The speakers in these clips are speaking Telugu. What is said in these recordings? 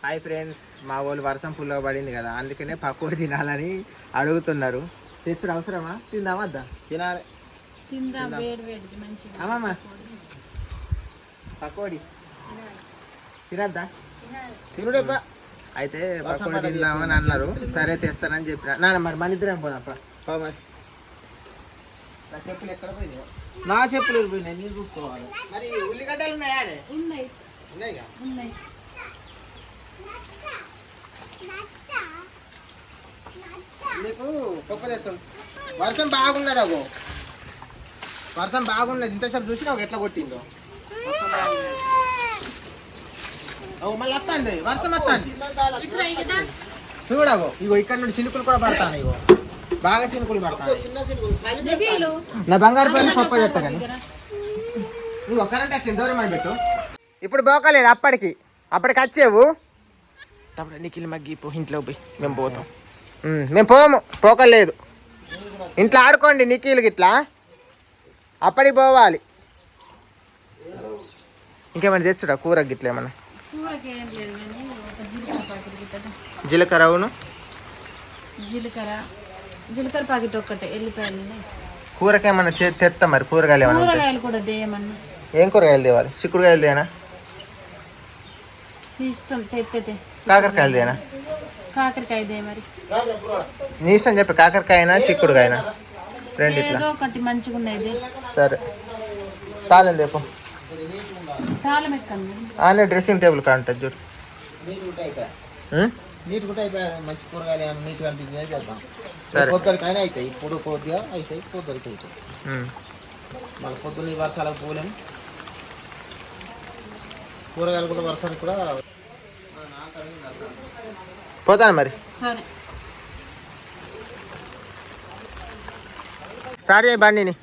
హాయ్ ఫ్రెండ్స్, మా వాళ్ళు వర్షం ఫుల్గా పడింది కదా, అందుకనే పకోడీ తినాలని అడుగుతున్నారు. తెచ్చుడు అవసరమా? తిందామా వద్దా? తినాలి. అమ్మమ్మ పకోడీ తినద్దా? తినుడే. అయితే పకోడీ తిందామని అన్నారు. సరే తెస్తానని చెప్పిన. నాన్న మరి మన ఇద్దరేం పోదాం. నా చెప్పులు ఎక్కడ పోయినాయి? నా చెప్పులు పోయినాయి, నీళ్ళు చూసుకోవాలి. మరి ఉల్లిగడ్డలు ఉన్నాయా? ఉన్నాయిగా. నీకు కొప్పలేస్తుంది. వర్షం బాగున్నది. అగో వర్షం బాగున్నది. ఇంతసేపు చూసినా ఎట్లా కొట్టిందో. మళ్ళీ వస్తుంది వర్షం, వస్తుంది చూడగో. ఇగో ఇక్కడ నుండి చినుకులు కూడా పడతాను. ఇగో బాగా చినుకులు పడతాను. నా బంగారు పని పప్ప చెప్తా కానీ నువ్వు కరెంట్ వచ్చింది దూరం అని పెట్టు. ఇప్పుడు బోకలేదు. అప్పటికి వచ్చేవు. తప్పుడు నిఖిల్ మగ్గిపో. ఇంట్లో పోయి మేము పోతాం. మేము పోము. పోకలేదు. ఇంట్లో ఆడుకోండి నిఖిల్కి. ఇట్లా అప్పటికి పోవాలి. ఇంకేమైనా తెచ్చుడా కూర గిట్ల ఏమన్నా? జీలకర్ర. అవును, జీలకర్ర ప్యాకెట్ ఒక్కటే. ఎల్లిపాయలు కూరకి ఏమన్నా తెస్తా. మరి కూరగాయలు ఏమన్నా? కూరగాయలు కూడా దేయమన్నా. ఏం కూరగాయలు తేవాలి? చిక్కుడుకాయలు తేనా? ఇష్టం తెస్తే. కాకరకాయలు తేనా? కాకరకాయ దే. మరి నీ ఇష్టం చెప్పి. కాకరకాయనా చిక్కుడుకాయనా? రెండిట్లా ఒకటి మంచిగా ఉన్నాయి. సరే తాళం దేపో. తాళం ఎక్కండి. ఆనే డ్రెస్సింగ్ టేబుల్ కాంటుంది చూడు. మంచి కూరగాయలు నీట్గా అనిపించింది చేద్దాం. సరే పొద్దుకైనా అవుతాయి. ఇప్పుడు కొద్దిగా అవుతాయి, పొద్దుకి అవుతాయి. మళ్ళీ పొద్దున్న ఈ వర్షాలకు పోలేము. కూరగాయలు కూడా వర్షానికి కూడా పోతాను మరి. సరే స్టార్ట్ చేయి బండిని.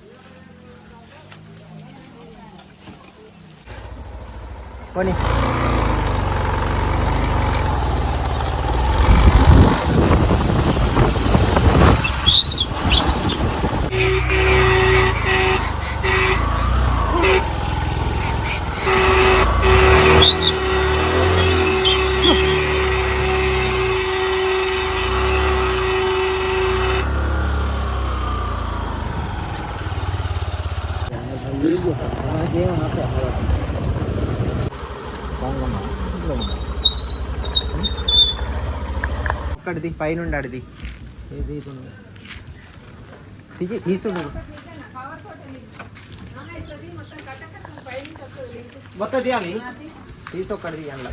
పోనీ. ఒక్కడిది పైనుండి అడిది తీసుకున్నాడు. మొత్తం తీయాలి. తీసొక్కడిది అందులో.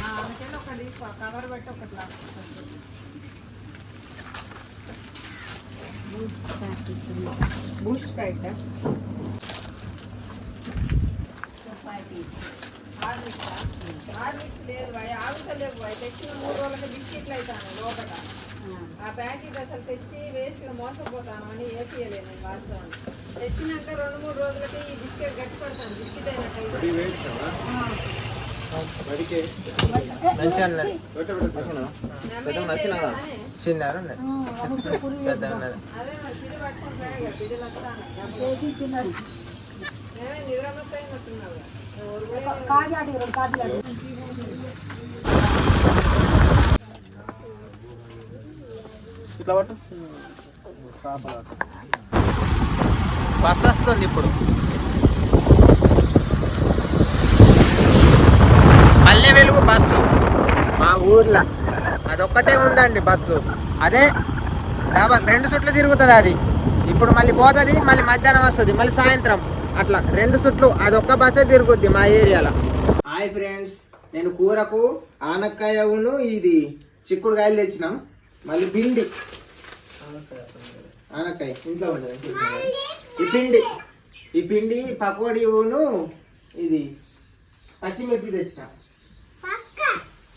బూస్ట్ ప్యాకెట్ తెచ్చిన 3 రోజులకి బిస్కెట్లు అవుతాను లోపల. ఆ ప్యాకెట్ అసలు తెచ్చి వేస్ట్గా మోసపోతాను అని ఏపీయలేను. వాస్తవాన్ని తెచ్చినాక 2-3 రోజులకి ఈ బిస్కెట్ గట్టి పడతాను. బిస్కెట్ అదే మరి పిడి పట్టుకుంటాయి. పిడిలు వస్తాను నిద్రమత్తాయి పట్టున్నారు. బస్ వస్తుంది ఇప్పుడు. పల్లె వెలుగు బస్సు మా ఊర్లో అదొక్కటే ఉందండి బస్సు. అదే 2 సుట్లు తిరుగుతుంది అది. ఇప్పుడు మళ్ళీ పోతుంది, మళ్ళీ మధ్యాహ్నం వస్తుంది, మళ్ళీ సాయంత్రం. అట్లా 2 సుట్లు అదొక్క బస్సే తిరుగుద్ది మా ఏరియాలో. హాయ్ ఫ్రెండ్స్, నేను కూరకు ఆనక్కాయను ఇది చిక్కుడుకాయలు తెచ్చినాం. మళ్ళీ పిండి ఆనక్కాయ ఇంట్లో ఉండదు. ఈ పిండి పకోడీను ఇది పచ్చిమిర్చి తెచ్చిన.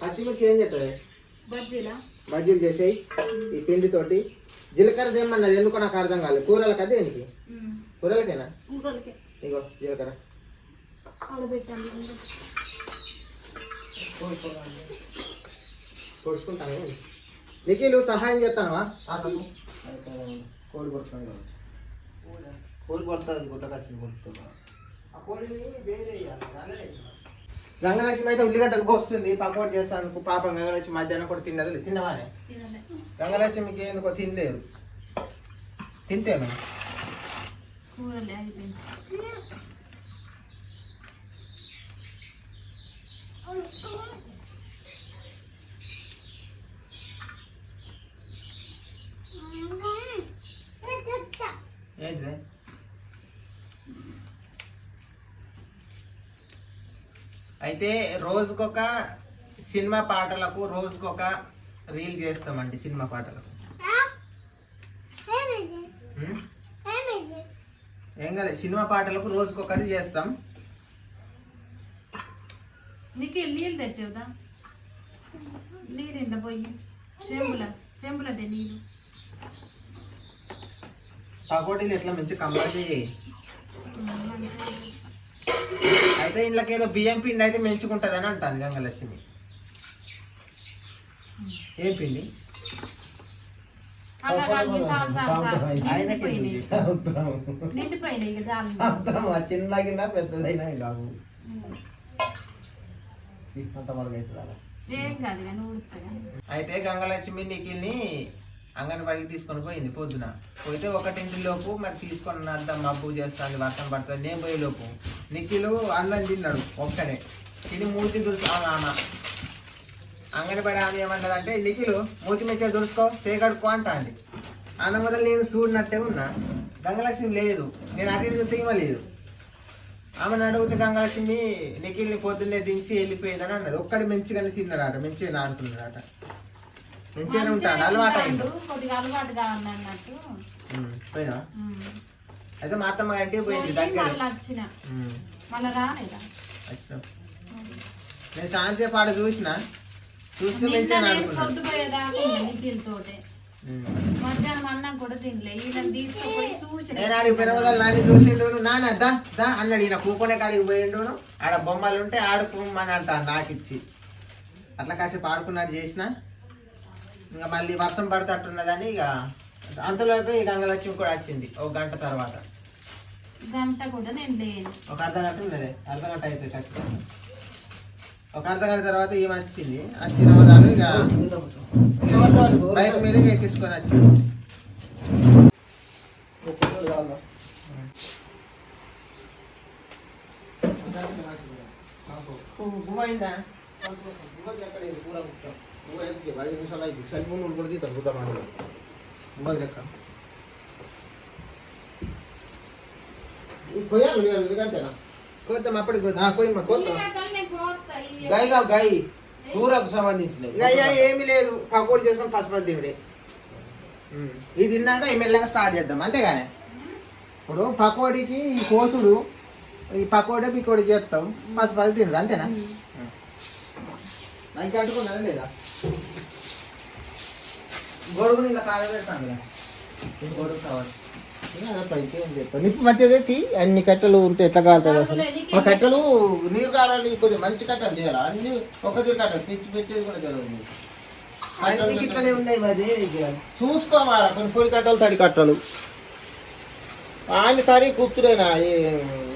పచ్చిమిర్చి ఏం చేస్తాయి? బజ్జీలు చేసాయి. ఈ పిండితోటి జీలకర్ర తెమ్మన్నది. ఎందుకో నాకు అర్థం కాలేదు. కూరలకు అదే దేనికి? కూరలకేనా? ఇగో జీలకర్ర కొడుకుంటాను. నిఖిల్ సహాయం చేస్తాను. కోడి కొడుతుంది. కోడి కొడుతుంది. గుట్ట కచ్చి కొడుతుంది. ఆ కోడిని వేరే గంగలక్ష్మి అయితే ఉల్లిగడ్డలు కోస్తుంది పకోడీ చేస్తాను పాపం గంగలక్ష్మి మధ్యాహ్నం కూడా తిన్నది తిన్నవానే గంగలక్ష్మికి ఎందుకో తినలేదు తింటే మేము కూరలే అయిపోయింది. ఏంటిది అయితే రోజుకొక సినిమా పాటలకు రోజుకొక రీల్ చేస్తామండి సినిమా పాటలకు ఏం కాలేదు సినిమా పాటలకు రోజుకొకటి చేస్తాం. నీకు నీళ్ళు తెచ్చేవుదా నీరు ఇంత పోయి చెంబులదే నీళ్ళు పకోడీలు ఎట్లా మంచి కంపల్ చేయి. అయితే ఇంట్లోకి ఏదో బియ్యం పిండి అయితే మెంచుకుంటుంది అని అంటాను గంగలక్ష్మి. ఏ పిండి నిండిపోయినాయి ఇక చాలు. చిన్నగినా పెద్దదైనా కాదు ఏం కాదు కానీ ఊడుతుంది. అయితే గంగలక్ష్మి నిఖిల్ని అంగన్వాడికి తీసుకొని పోయింది పొద్దున. పోతే 1 మరి తీసుకొని అంత మబ్బు చేస్తుంది వర్షం పడుతుంది. నేను పోయేలోపు నిఖిల్ అన్నం తిన్నాడు ఒక్కడే తిని మూతి దుడుచు ఆమె అంగన్వాడి ఆమె ఏమన్నదంటే నిఖిల్ మూతి మెచ్చే దుడుచుకో సేగడుకో అంటాండి. అన్న మొదలు నేను చూడినట్టే ఉన్నా గంగలక్ష్మి లేదు నేను అటు ఇటు చూస్తే లేదు. ఆమెను అడిగితే గంగలక్ష్మి నిఖిల్ని పొద్దున్నే దించి వెళ్ళిపోయిందని అన్నది. ఒక్కడి మంచిగానే తిన్నాడట మంచిగా అనుకున్నాడట మంచిగానే ఉంటాడు అలవాటు అయింది కొద్దిగా అలవాటుగా అన్నట్టు పోయినా. అయితే మా అత్తమ్మ ఇంటికి పోయింది దగ్గర వచ్చిన మళ్ళీ రాలేదా వచ్చిన నేను సాయంత్రం పాట చూసిన చూస్తే మంచిగా అనుకున్నాను. పొద్దుపోయేదాకా నిఖిల్తోటే మధ్యాహ్నం అన్నం కూడా తినలే. ఈయన తీసుకుపోయి చూసి నేను ఆడికి పెరవదాలు నాని చూసిండు నాన్న దా దా అన్నాడు. ఈయన కూకునే కాడికి పోయిండు ఆడ బొమ్మలు ఉంటే ఆడుకోమని అంటాను నాకిచ్చి. అట్లా కాసేపు ఆడుకున్నట్టు చేసిన ఇంకా మళ్ళీ వర్షం పడుతున్నదని ఇక అంతలోపు ఈ గంగలక్ష్మి కూడా వచ్చింది 1 గంట తర్వాత. గంట కూడా నేను లేను. ఒక అర్ధగంట ఉన్నది అర్ధగంట అయితే ఖచ్చితంగా. ఒక అర్ధగంట తర్వాత ఈమె వచ్చింది. వచ్చిన వాళ్ళు ఇక బైక్ మీద ఎక్కించుకొని వచ్చింది. గుమ్మ అయిందా పూర ముఖ్యం గుమ్మ అయితే 5 నిమిషాలు అయితే సెల్ ఫోన్ కూడా తీస్తాను చూద్దాం గుమ్మ లెక్క పోయాను అంతేనా కోద్దాం అప్పటికి కోద్దాం గై గై కూరకు సంబంధించినవి ఇక ఏమీ లేదు పకోడీ చేసుకొని పసుపు దేవుడే ఇది తిన్నాక ఈ మెల్లగా స్టార్ట్ చేద్దాం అంతేగానే. ఇప్పుడు పకోడీకి ఈ కోసుడు ఈ పకోడీ పికోడీ చేస్తాం పసుపు తినరు అంతేనా. నాకు కట్టుకున్నది లేదా గొడుగుని ఇలా కాలు పెడతాను కదా గొడుగు కావాలి పైకి ఏం చెప్తాను. నిప్పు మంచిగా ఎత్తి అన్ని కట్టెలు ఉంటే ఎట్లా కాలుతుంది అసలు. ఆ కట్టెలు నీరు కాలని కొద్దిగా మంచి కట్టెలు చేయాలి. అన్ని ఒక తీరు కట్టెలు తెచ్చి పెట్టేది కూడా తెలియదు. ఇట్లనే ఉన్నాయి మరి చూసుకోవాలి. కొన్ని పొడి కట్టలు తడి కట్టలు ఆయన తడి కూర్చుడేనా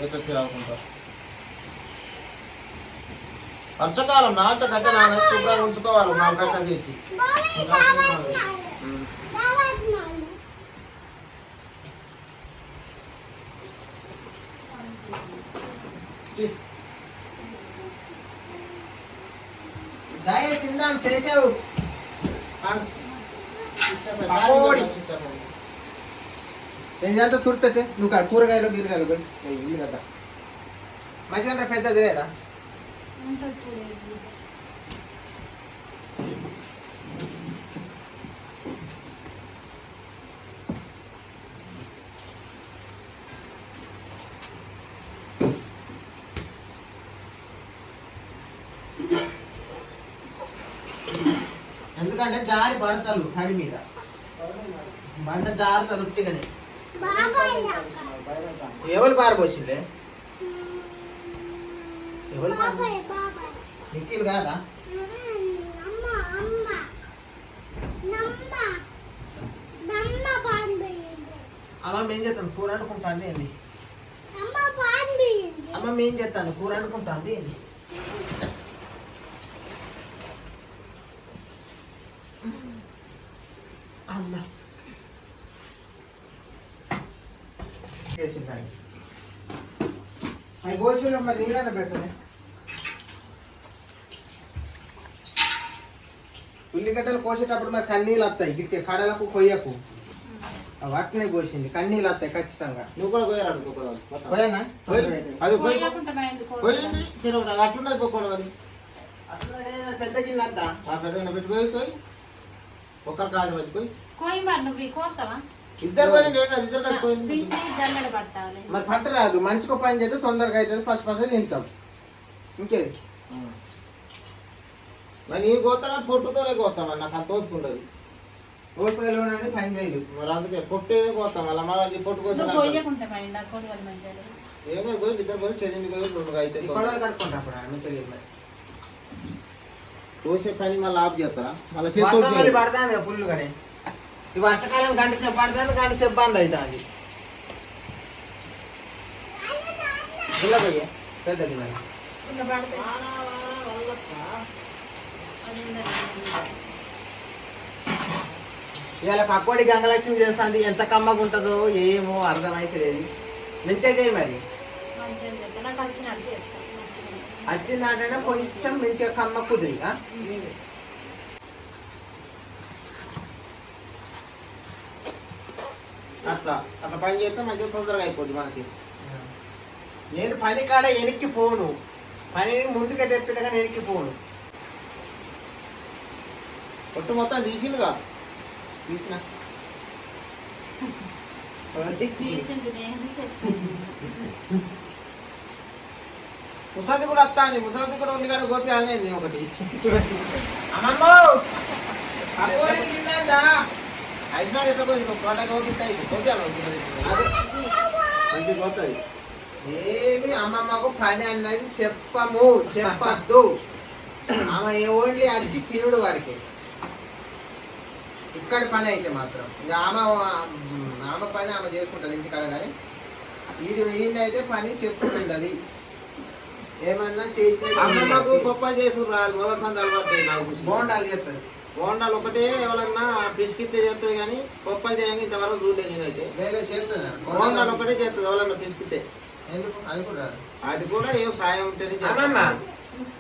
ఎట్లా తిరగకుండా. వర్షకాలం నాంత కట్టె నాన్న శుభ్రంగా ఉంచుకోవాలి 4 కట్టలు చేసి. దయ తిందాం చేసావు ఇదంతా తుడితే నువ్వు కూరగాయలు గీరగాయలు పోయి కదా మంచిగా పెద్దది లేదా ఎందుకంటే జారి పడతారు తడి మీద బండ జారుతుంది ఉట్టిగానే. ఎవరు పారబోసిందే ఎవరు నిఖిల్ కాదా అమ్మ ఏం చేస్తాను కూర అనుకుంటాంది ఏంది అమ్మ ఏం చేస్తాను కూర అనుకుంటాంది ఏంది అమ్మా అవి గోషులో మరి నీళ్ళని పెట్టలే. ఉల్లిగడ్డలు కోసేటప్పుడు మరి కన్నీళ్ళు వస్తాయి గిట్టే కడలకు కొయ్యకు వాటినే కోసింది కన్నీళ్ళు వస్తాయి ఖచ్చితంగా. నువ్వు కూడా పోయారు కొయ్యనా అది పోయకుండా మా ఎందుకు పోయింది అట్లున్నది పోకూడదు అది పెద్ద గిన్నె వద్దా ఆ పెద్దగా పెట్టి పోయి ఒకరు కాదు పెట్టి పోయి కోయి మరి నువ్వు కోస్తావా ఇద్దరు పోయింది ఏం కాదు ఇద్దరు కలిసి పోయింది. పిండి జల్లెడ పట్టాలి మరి పట్టరాదు మనిషికి ఒక పని చేస్తే తొందరగా అవుతుంది పసి తింటాం ఇంకేది. మరి నేను కోస్తా కానీ పొట్టుతోనే కోస్తాం నాకు అంత ఓపిక ఉండదు. ఓపికలోనే పని చేయదు మరి అందుకే పొట్టే కోస్తాం మళ్ళీ మళ్ళీ పొట్టు నువ్వు కోసం కొయ్యకుంటా మా ఇంట్లో కొడుగలు మంచిగా ఏమో పోయి ఇద్దరు పోయి చెల్లింది పోయి రెండు అయితే కొడవలు కట్టుకుంటా అప్పుడు మంచిగా కోసే పని మళ్ళీ ఆఫ్ చేస్తారా మళ్ళీ వర్షం మళ్ళీ చేసి పడతాను కదా పుల్లుగానే. ఈ వర్షాకాలం గంట సేపు పడతాను గంట సేపు బంద్ అవుతుంది. ఇలా పోయే పెద్ద గిన్నె ఇంకా పడతాయి ఇవాళ పక్కోడి గంగలక్ష్మి చేస్తుంది ఎంత కమ్మగా ఉంటుందో ఏమో అర్థమైతే లేదు. మంచిగా చేయి మరి మంచిగా చెప్తా నాకు వచ్చినట్టు చేస్తాను వచ్చిందంటే కొంచెం మంచిగా కమ్మ కుదిరి అట్లా అట్లా పని చేస్తే మంచిగా తొందరగా అయిపోద్ది మనకి. నేను పని కాడ వెనక్కి పోను పని ముందుకే తెప్పితే కానీ వెనక్కి పోను. పొట్టు మొత్తం తీసిందిగా తీసిన తీసింది నేను చెప్తాను ముసాది కూడా వస్తాంది ముసాది కూడా ఉల్లిగడ్డ గోపి అనేది ఒకటి అమ్మమ్మ పక్కోడి తిందా అయిపోయినాడు ఎట్లా పోయింది తోట గోపిస్తాయి గోపాలు మంచిగా పోతుంది. ఏమి అమ్మమ్మకు పని అన్నది చెప్పద్దు. ఆమె ఓన్లీ వచ్చి తినుడు వారికి ఇక్కడ పని అయితే మాత్రం ఇక ఆమె పని ఆమె చేసుకుంటుంది ఇంటికాడ. కానీ ఈయనైతే పని చెప్పుకుంటుంది ఏమన్నా అమ్మమ్మకు చేసి పప్పలు చేసి రాదు మొదటి సందాలు పడతాయి నాకు బోండాలు చేస్తుంది. బోండాలు ఒకటే ఎవరన్నా పిసికితే చేస్తుంది కానీ పప్పలు చేయంగా ఇంతవరకు చూడలేదు నేనైతే. వేరే చేస్తుంది బోండాలు ఒకటే చేస్తుంది ఎవరన్నా పిసికితే. ఎందుకు అది కూడా రాదు. అది కూడా ఏం సాయం ఉంటేనే అమ్మమ్మ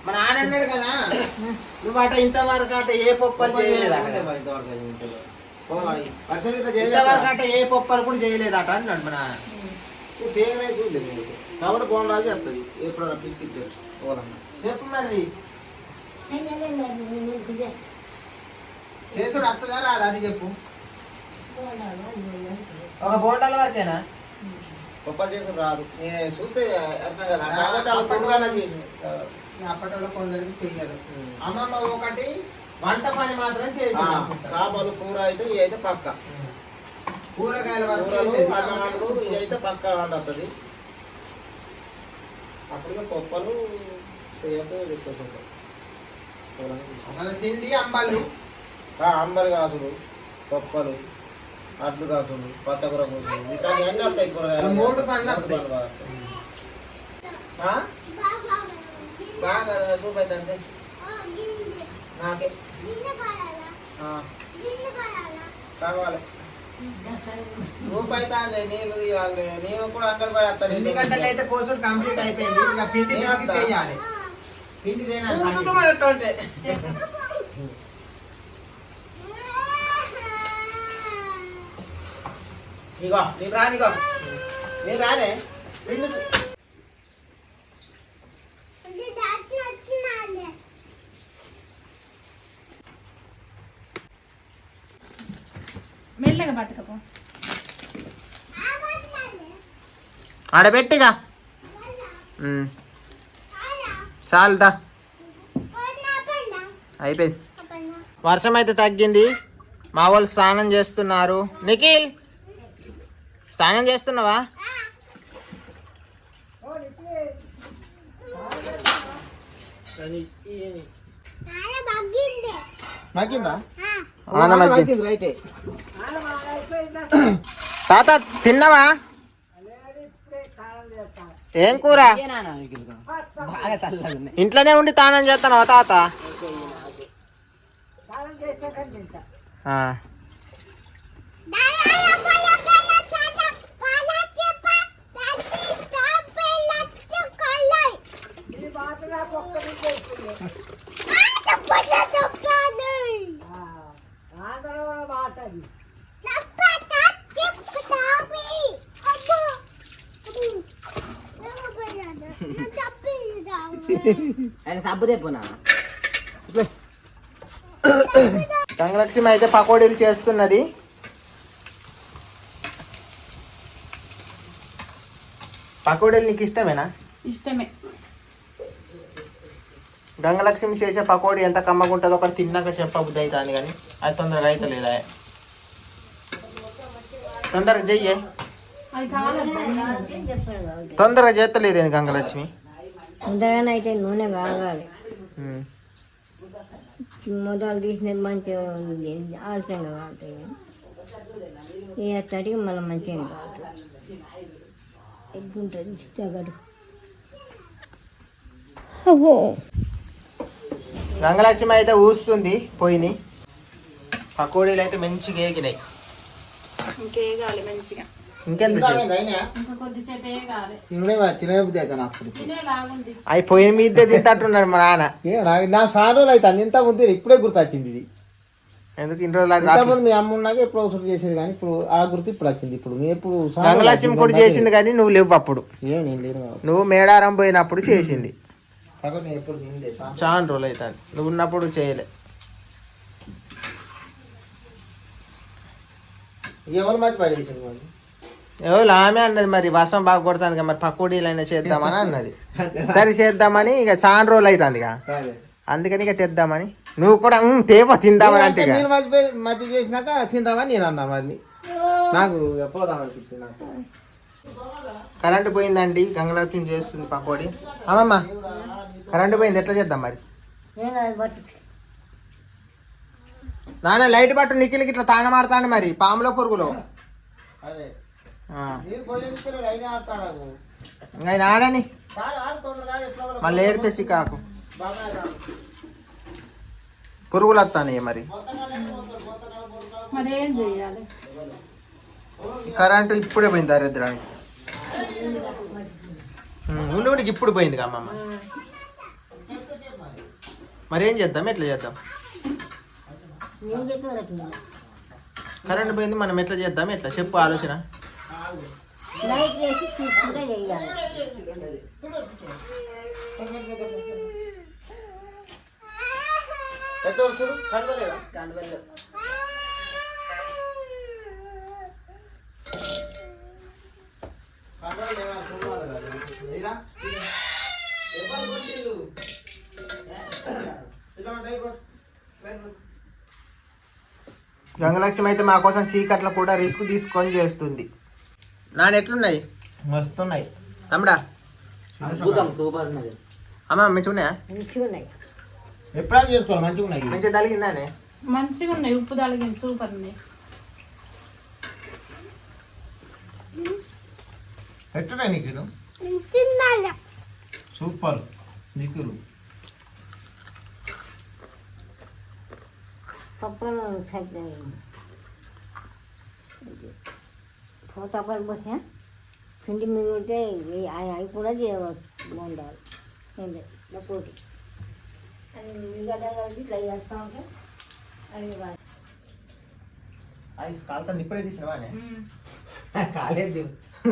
మన ఆయన అన్నాడు కదా నువ్వు అట ఇంతవరకు అట ఏ పప్పలు చేయలేదట ఇంతవరకు అట ఏ పప్పలు కూడా చేయలేదట అన్నాడు మన ఆయన. చేయలేదు చూడలేదు కాబట్టి బోండాలు చేస్తుంది ఎప్పుడు పిసికితే ఎవరన్నా. చెప్పు మరి చేసుడు వస్తుందా రాదా అది చెప్పు. ఒక బోండాల వరకేనా పప్పలు చేసి రాదు నేను చూస్తే అర్థం కదా కాబట్టి వాళ్ళు తొందరగానే చేసి అప్పట్లో కొందరికి చెయ్యరు. అమ్మమ్మ ఒకటి వంట పని మాత్రం చేసి చేపలు కూర అయితే ఇవి అయితే పక్క కూరగాయల వరకు కూరలు చేసేది. అన్నమాటలు ఇవి అయితే పక్క వండుతుంది. అప్పుడు పప్పలు మన తిండి అంబాలు అంబరి కాసులు పప్పలు అడ్లు కాసులు పచ్చకూర కూసులు ఇంకా అన్నీ వస్తాయి కూరగాయలు. మూడు పనులు వస్తాయి. బాగా చూపైతే అంతే నాకే కావాలి రూపాయి తాంది నీళ్ళు ఇవ్వాలి. నేను కూడా అంగడి పడి వస్తాను. 2 గంటలు అయితే కోసుడు కంప్లీట్ అయిపోయింది. ఇక పిండి పిసికి చేయాలి. పిండి అంటే ఇగో నీకు రానిగో నేను రానే పిండి మెల్లగా పట్టుకపో ఆడబెట్టిగా చాలుదా అయిపోయింది. వర్షం అయితే తగ్గింది. మా వాళ్ళు స్నానం చేస్తున్నారు. నిఖిల్ స్నానం చేస్తున్నావా? మగ్గిందా రైతే తాత తిన్నావా? ఏం కూర? ఇంట్లోనే ఉండి తానం చేస్తాను తాత. గంగలక్ష్మి అయితే పకోడీలు చేస్తున్నది. పకోడీలు నీకు ఇష్టమేనా? ఇష్టమే. గంగలక్ష్మి చేసే పకోడీ ఎంత కమ్మగుంటుందో ఒకటి తిన్నాక చెప్పబుద్ధి అవుతుంది, కానీ అది తొందరగా అయితే లేదా. తొందరగా చెయ్యే, తొందరగా చేస్తలేదు గంగలక్ష్మి. తొందరగానే అయితే నూనె కాగాలి. మొదలు తీసినది మంచిగా ఉంది, ఆలస్యంగా కాలుతాయి. ఇక తడికి మళ్ళీ మంచిగా కాలుతుంది. ఎగ్గుంటుంది తగడు. గంగలక్ష్మి అయితే ఊస్తుంది పోయినాయి. పకోడీలు అయితే మంచిగా ఏగినాయి. ఇంకేగాలి మంచిగా. ఇంకెంత ఇంకా కొద్దిసేపు వేగాలి. తినబుద్ధి అవుతాను అప్పుడు. తినేలాగుంది. అవి పొయ్యి మీద తింటున్నారు మా నాన్న. నా సార్ రోజులు అవుతుంది, ఇంత ముందు ఇప్పుడే గుర్తొచ్చింది ఇది. ఎందుకు ఇన్ని రోజులు ఇంతకుముందు మీ అమ్మ ఉన్నాక ఎప్పుడు ఒకసారి చేసేది, కానీ ఇప్పుడు ఆ గుర్తు ఇప్పుడు వచ్చింది. ఇప్పుడు మీ ఎప్పుడు గంగలక్ష్మి కూడా చేసింది, కానీ నువ్వు లేవు అప్పుడు. ఏం నేను లేను. నువ్వు మేడారం పోయినప్పుడు చేసింది. ఎప్పుడు చాలా రోజులు అవుతుంది, నువ్వు ఉన్నప్పుడు చేయలే. ఎవరు మధ్య పడేసింది మరి? ఎవరు ఆమె అన్నది, మరి వర్షం బాగా కొడుతుంది కదా, మరి పకోడీలు అయినా చేద్దామని అన్నది. సరే చేద్దామని, ఇక చాలా రోజులు అవుతుంది ఇక, అందుకని ఇక తెద్దామని. నువ్వు కూడా తేపో తిందామని అంటే మధ్య చేసినాక తిందామని నేను అన్నా. మరి నాకు పోదామనిపించింది. నాకు కరెంటు పోయిందండి, గంగలక్ష్మి చేస్తుంది పకోడీ. అమ్మమ్మ కరెంటు పోయింది, ఎట్లా చేద్దాం మరి? నాన్న లైట్ పట్టు, నిఖిల్కి ఇట్లా తాళం ఆడతాను మరి, పాములో పురుగులో. అదే ఇంకా ఆయన ఆడని మళ్ళీ ఏడితే సికాకు, పురుగులు వస్తాయి మరి. మరి ఏం చెయ్యాలి? కరెంటు ఇప్పుడే పోయింది దరిద్రానికి. ఉండి ఇప్పుడు పోయింది అమ్మమ్మ. మరి ఏం చేద్దాం, ఎట్లా చేద్దాం? కరెంటు పోయింది, మనం ఎట్లా చేద్దాం? ఎట్లా చెప్పు ఆలోచన. లైట్ వేసి చూసుకుంటే చేయాలి. గంగలక్ష్మి అయితే మా కోసం చీకట్లో కూడా రిస్క్ తీసుకొని చేస్తుంది. నాన్న ఎట్లున్నాయి? మస్తున్నాయి తమ్ముడా. అమ్మ మంచిగా ఉన్నాయా? ఎప్పుడైనా చేసుకోవాలి, మంచిగా ఉన్నాయి. మంచిగా తలిగిందానే? మంచిగా ఉన్నాయి, ఉప్పు తలిగింది, సూపర్ ఉన్నాయి. ఎట్టున్నాయి నీకు? సూపర్ నీకు. పప్పును తప్పని పోసా పిండి మీద ఉంటే అవి కూడా చేయవచ్చు, బాగుండాలి. పోటీ ఉల్లిగడ్డ కలిసి ఇట్లా చేస్తూ ఉంటే అవి కాలుతుంది. ఇప్పుడే తీసినవా? కాలేదు.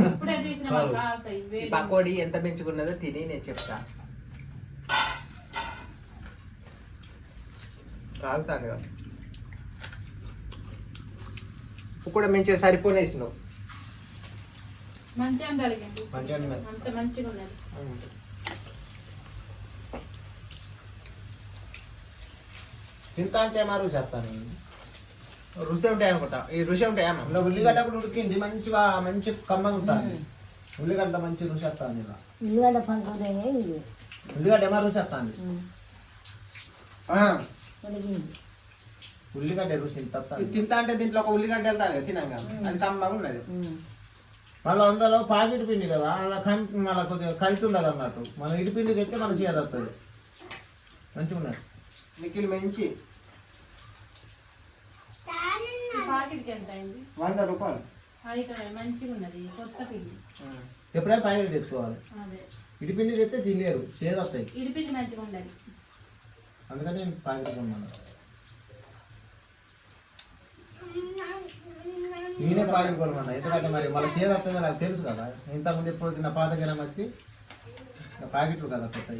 ఇప్పుడే తీసిన వాళ్ళు కాలుతాయి. వేడి. పకోడీ ఎంత పెంచుకున్నదో తిని నేను చెప్తా. కాలుతాను కదా కూడా మంచిగా సరిపోనేసినావు. మంచిగా తలిగింది, మంచిగా అంత మంచిగా ఉన్నది. తింటా అంటే మా రుచి వస్తాను. రుచి ఉంటాయి అనుకుంటా. ఈ రుచి ఉంటాయా? ఉల్లిగడ్డ కూడా ఉడికింది, మంచిగా మంచి కమ్మగా ఉంటుంది. ఉల్లిగడ్డ మంచి రుచి వస్తుంది. ఇలా ఉల్లిగడ్డ పండుగ ఉల్లిగడ్డ ఏమో రుచి వస్తుంది. ఉల్లిగడ్డ రుచి తింటా అంటే దీంట్లో ఒక ఉల్లిగడ్డ వెళ్తాను తినంగా, అది కమ్మగా ఉన్నది. మళ్ళీ అందులో పాకెట్ పిండి కదా, అలా మళ్ళీ కొద్దిగా కలిసి ఉండదు అన్నట్టు. మనం ఇటు పిండి తెస్తే మన చేయదు వస్తుంది. మంచిగా ఉన్నది. నిఖిల్ మంచి పాకెట్కి ఎంత అయింది? 100 రూపాయలు. ఇక్కడ మంచిగా ఉన్నది కొత్త పిండి. ఎప్పుడైనా ప్యాకెట్ తెచ్చుకోవాలి. అదే ఇటు పిండి తెస్తే తినలేరు, చేదు వస్తాయి. ఇది పిండి మంచిగా ఉండదు, అందుకని నేను ప్యాకెట్ కొన్నాను. నేనే ప్యాకెట్ కొనమన్నా, ఎందుకంటే మరి మళ్ళీ చేదు వస్తుందో నాకు తెలుసు కదా. ఇంతకుముందు ఎప్పుడు తిన్న పాతకైనా వచ్చి ప్యాకెట్లు కదా కొత్త.